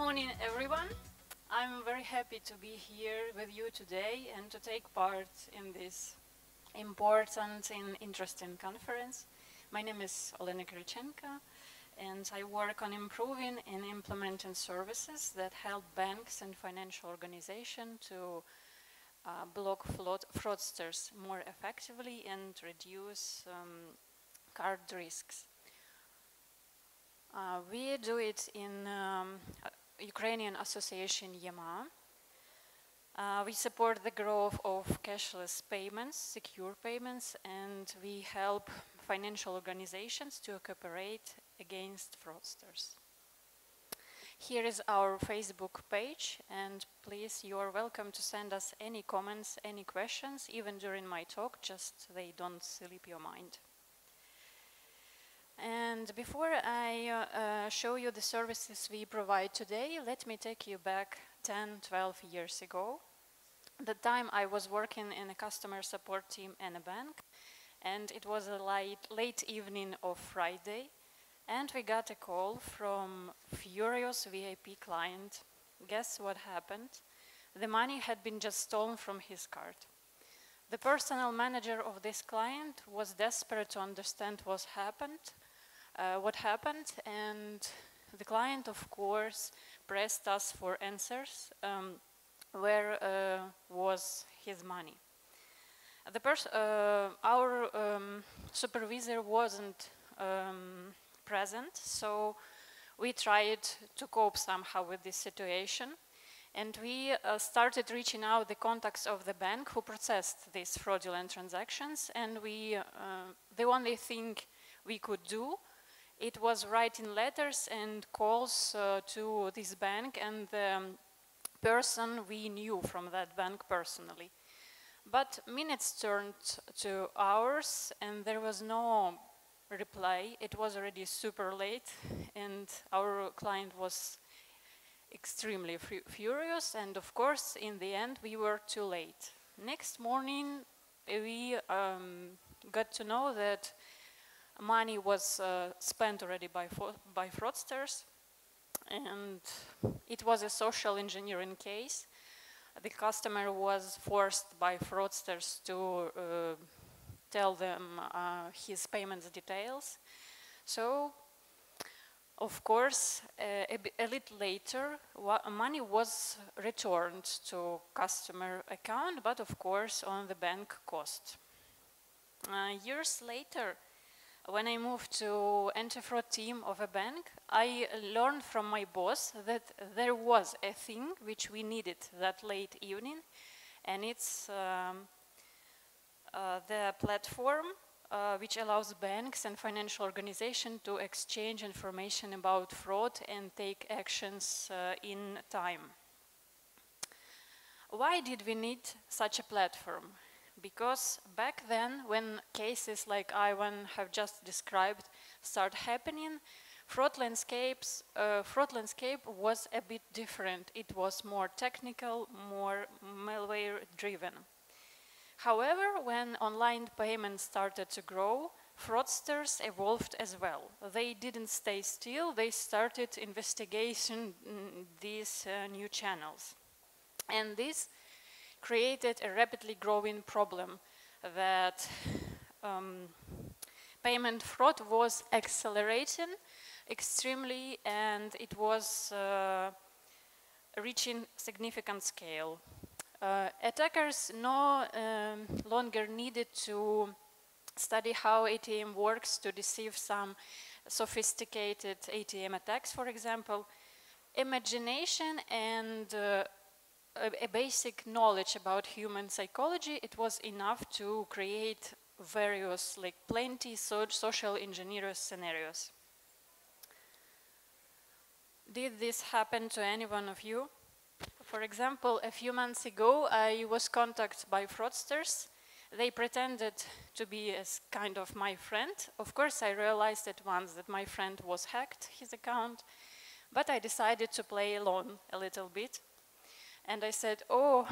morning, everyone. I'm very happy to be here with you today and to take part in this important and interesting conference. My name is Olena Kirichenko, and I work on improving and implementing services that help banks and financial organizations to block fraudsters more effectively and reduce card risks. We do it in Ukrainian association YEMA. We support the growth of cashless payments, secure payments, and we help financial organizations to cooperate against fraudsters. Here is our Facebook page, and please, you are welcome to send us any comments, any questions, even during my talk, just they don't slip your mind. And before I show you the services we provide today, let me take you back 10, 12 years ago. At the time I was working in a customer support team in a bank, and it was a late evening of Friday, and we got a call from furious VIP client. Guess what happened? The money had been just stolen from his card. The personal manager of this client was desperate to understand what happened, and the client, of course, pressed us for answers. Where was his money? Our supervisor wasn't present, so we tried to cope somehow with this situation, and we started reaching out the contacts of the bank who processed these fraudulent transactions, and the only thing we could do, it was writing letters and calls to this bank and the person we knew from that bank personally. But minutes turned to hours and there was no reply. It was already super late and our client was extremely furious, and of course in the end we were too late. Next morning we got to know that money was spent already by fraudsters, and it was a social engineering case. The customer was forced by fraudsters to tell them his payment details. So, of course, a little later, money was returned to customer account, but of course on the bank cost. Years later, when I moved to anti-fraud team of a bank, I learned from my boss that there was a thing which we needed that late evening, and it's the platform which allows banks and financial organizations to exchange information about fraud and take actions in time. Why did we need such a platform? Because back then, when cases like I1 have just described start happening, fraud landscape was a bit different. It was more technical, more malware-driven. However, when online payments started to grow, fraudsters evolved as well. They didn't stay still, they started investigation these new channels. And this created a rapidly growing problem that payment fraud was accelerating extremely, and it was reaching significant scale. Attackers no longer needed to study how ATM works to deceive some sophisticated ATM attacks, for example. Imagination and a basic knowledge about human psychology, it was enough to create various, plenty social engineering scenarios. Did this happen to any one of you? For example, a few months ago, I was contacted by fraudsters. They pretended to be as kind of my friend. Of course, I realized at once that my friend was hacked, his account, but I decided to play along a little bit. And I said, oh,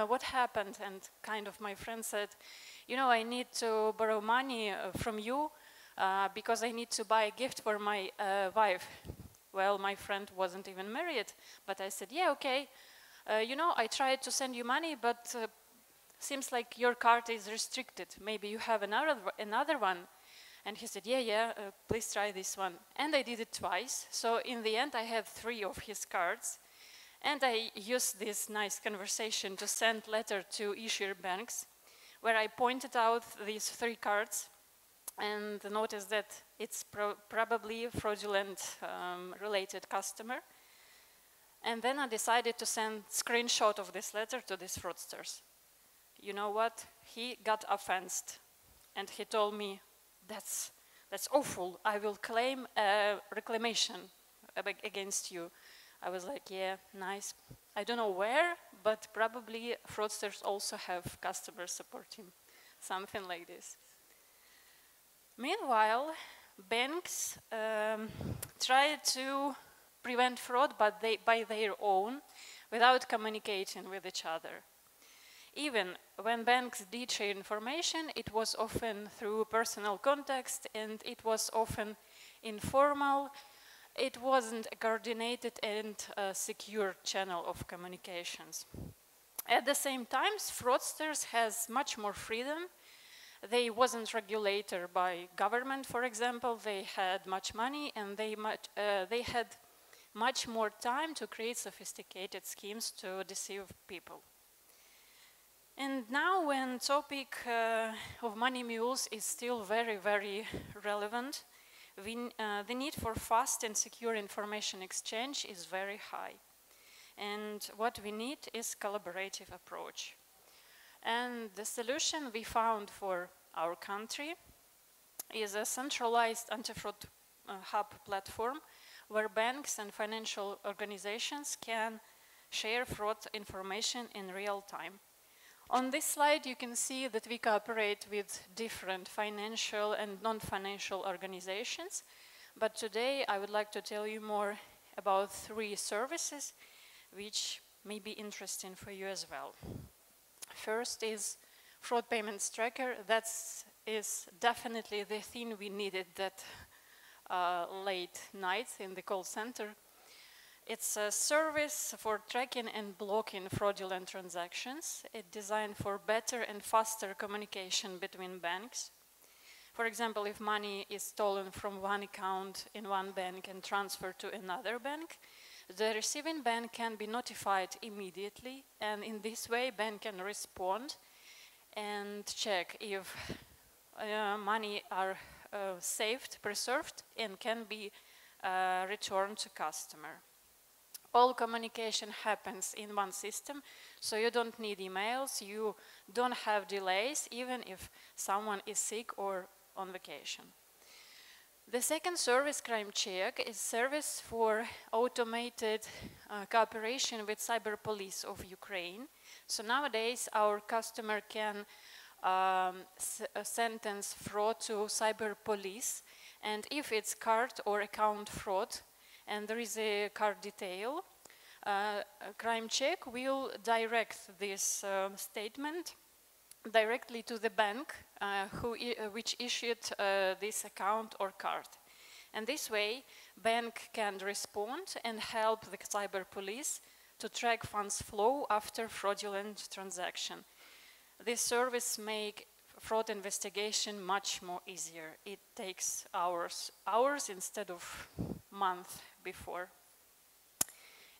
what happened? And kind of my friend said, you know, I need to borrow money from you because I need to buy a gift for my wife. Well, my friend wasn't even married, but I said, yeah, okay. You know, I tried to send you money, but seems like your card is restricted. Maybe you have another one. And he said, yeah, please try this one. And I did it twice. So in the end, I had 3 of his cards. And I used this nice conversation to send letter to issuer banks, where I pointed out these 3 cards and noticed that it's probably a fraudulent related customer. And then I decided to send screenshot of this letter to these fraudsters. You know what? He got offended, and he told me, that's awful. I will claim a reclamation against you. I was like, yeah, nice. I don't know where, but probably fraudsters also have customer support team, something like this. Meanwhile, banks try to prevent fraud, but by their own, without communicating with each other. Even when banks did share information, it was often through personal context, and it was often informal. It wasn't a coordinated and secure channel of communications. At the same time, fraudsters has much more freedom. They wasn't regulated by government, for example. They had much money, and they had much more time to create sophisticated schemes to deceive people. And now, when topic of money mules is still very, very relevant, the need for fast and secure information exchange is very high. And what we need is collaborative approach. And the solution we found for our country is a centralized anti-fraud hub platform where banks and financial organizations can share fraud information in real time. On this slide, you can see that we cooperate with different financial and non-financial organizations. But today, I would like to tell you more about 3 services which may be interesting for you as well. First is fraud payments tracker. That is definitely the thing we needed that late night in the call center. It's a service for tracking and blocking fraudulent transactions. It's designed for better and faster communication between banks. For example, if money is stolen from one account in one bank and transferred to another bank, the receiving bank can be notified immediately, and in this way, bank can respond and check if money are saved, preserved, and can be returned to customer. All communication happens in one system, so you don't need emails, you don't have delays, even if someone is sick or on vacation. The second service, Crime Check, is service for automated cooperation with cyber police of Ukraine. So nowadays, our customer can sentence fraud to cyber police, and if it's card or account fraud, and there is a card detail, Crime Check will direct this statement directly to the bank which issued this account or card. And this way, bank can respond and help the cyber police to track funds flow after fraudulent transaction. This service makes fraud investigation much more easier. It takes hours instead of months before.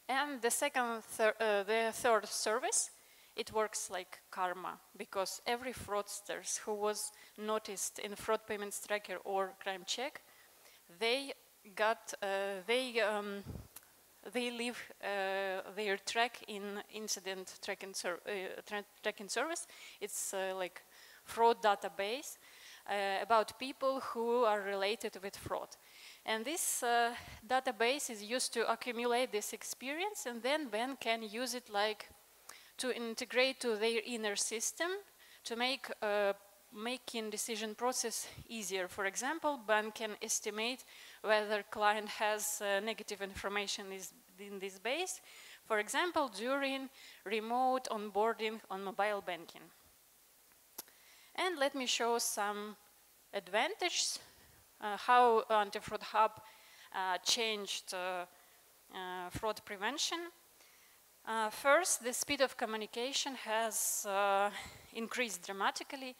And the third service, it works like karma, because every fraudster who was noticed in fraud payments tracker or Crime Check, they leave their track in incident tracking service. It's like fraud database about people who are related with fraud. And this database is used to accumulate this experience, and then bank can use it like to integrate to their inner system to make making decision process easier. For example, bank can estimate whether client has negative information in this base, for example, during remote onboarding on mobile banking. And let me show some advantages, how Anti-Fraud Hub changed fraud prevention. First, the speed of communication has increased dramatically.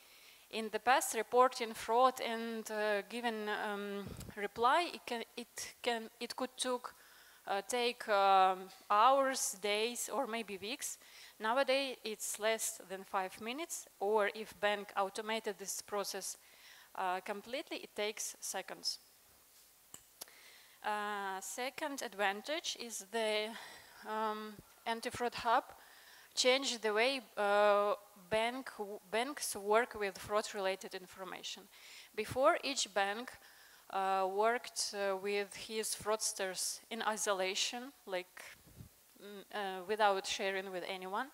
In the past, reporting fraud and given reply, it could take hours, days, or maybe weeks. Nowadays, it's less than 5 minutes, or if bank automated this process completely, it takes seconds. Second advantage is the anti-fraud hub changed the way banks work with fraud-related information. Before, each bank worked with his fraudsters in isolation, like without sharing with anyone.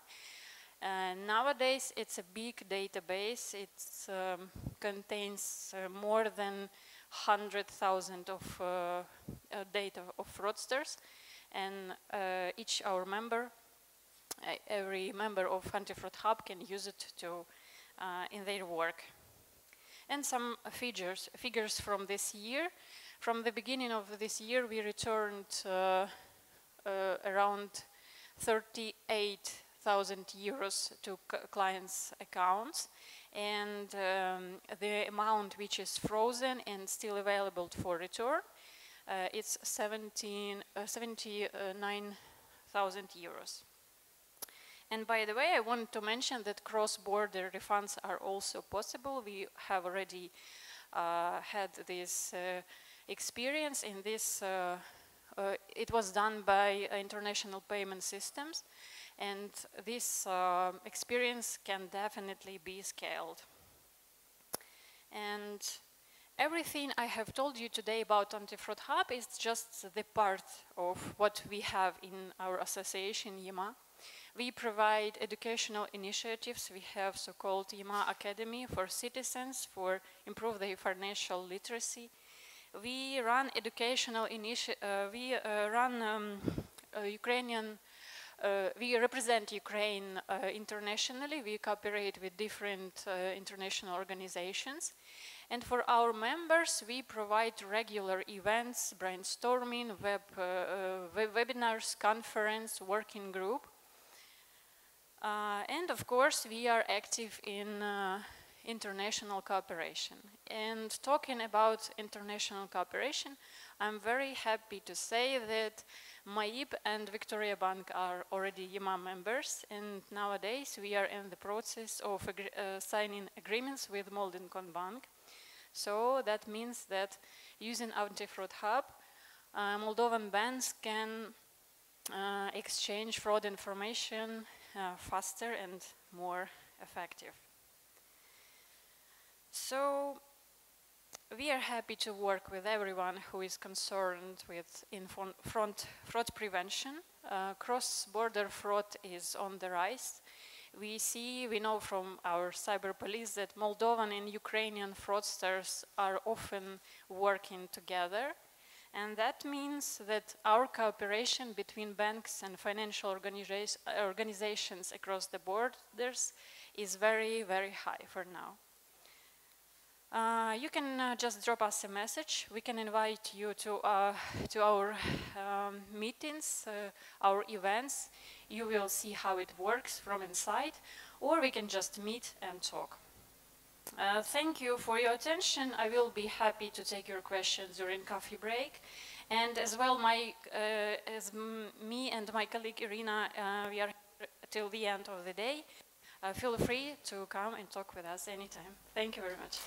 Nowadays, it's a big database. It contains more than 100,000 of data of fraudsters, and every member of Anti-Fraud Hub can use it in their work. And some figures from this year. From the beginning of this year, we returned around 38,000 euros to clients' accounts, and the amount which is frozen and still available for return, it's 79,000 euros. And by the way, I want to mention that cross-border refunds are also possible. We have already had this experience in this. It was done by international payment systems, and this experience can definitely be scaled. And everything I have told you today about Anti-Fraud Hub is just the part of what we have in our association, YIMA. We provide educational initiatives. We have so-called YIMA Academy for citizens for improve their financial literacy. We run educational Ukrainian. We represent Ukraine internationally. We cooperate with different international organizations. And for our members, we provide regular events, brainstorming, webinars, conference, working group. And of course, we are active in international cooperation. And talking about international cooperation, I'm very happy to say that MAIB and Victoria Bank are already YIMA members, and nowadays we are in the process of signing agreements with Moldovan Bank. So that means that using Anti-Fraud Hub, Moldovan banks can exchange fraud information faster and more effective. So we are happy to work with everyone who is concerned with fraud prevention. Cross-border fraud is on the rise. We know from our cyber police that Moldovan and Ukrainian fraudsters are often working together. And that means that our cooperation between banks and financial organizations across the borders is very, very high for now. You can just drop us a message. We can invite you to our meetings, our events. You will see how it works from inside, or we can just meet and talk. Thank you for your attention. I will be happy to take your questions during coffee break. And as well, me and my colleague Irina, we are here till the end of the day. Feel free to come and talk with us anytime. Thank you very much.